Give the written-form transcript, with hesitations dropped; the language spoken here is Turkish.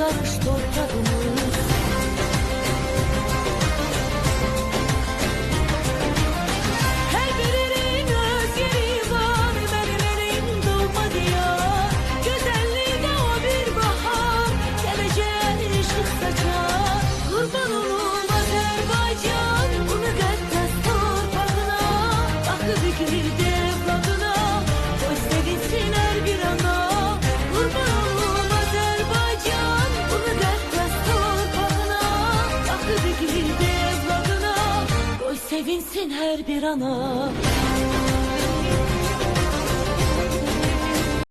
yaşarmış torpağımız. Her birinin öz yeri var, benim elim dolmadı ya. Güzelliğine o bir bahar, geleceğe ışık saçar. Kurban olum Azerbaycan, bu müqəddəs torpağına. Akı dikildi evladına, koy sevinsin her bir ana. Kurban olum Azerbaycan, bu müqəddəs torpağına. Akı dikildi evladına, koy sevinsin her bir ana.